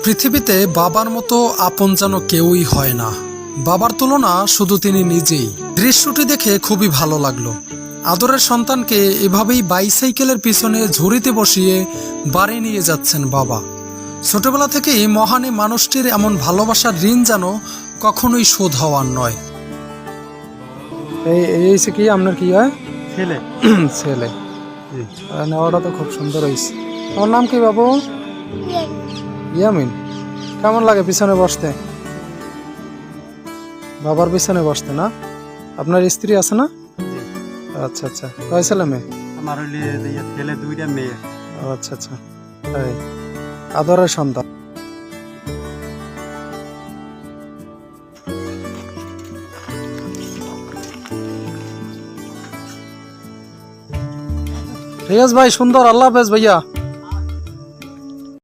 পৃথিবীতে বাবার মতো আপন যেন কেউই হয় না। বাবার তুলনা শুধু তিনি নিজেই। দৃশ্যটি দেখে খুবই ভালো লাগলো। আদরের সন্তানকে এভাবেই বাইসাইকেলের পিছনে ঝুড়িতে বসিয়ে বাড়ি নিয়ে যাচ্ছেন বাবা। ছোটবেলা থেকেই মহান এই মানুষটির এমন ভালোবাসার ঋণ যেন কখনোই শোধ হওয়ার নয়। এই কি আপনার কি হয়? ছেলে। ছেলে। নেওয়াটা তো খুব সুন্দর হয়েছে। তোমার নাম কি বাবু? ইয়ামিন। কেমন লাগে পিছনে বসতে? বাবার পিছনে বসতে না? আপনার স্ত্রী আছে না? আচ্ছা আচ্ছা, কয় ছেলে মেয়ে? আমার হইলে ছেলে দুইটা মেয়ে। আচ্ছা আচ্ছা, তাই আদরের সন্তান। রিয়াজ ভাই সুন্দর, আল্লাহ হাফেজ ভাইয়া।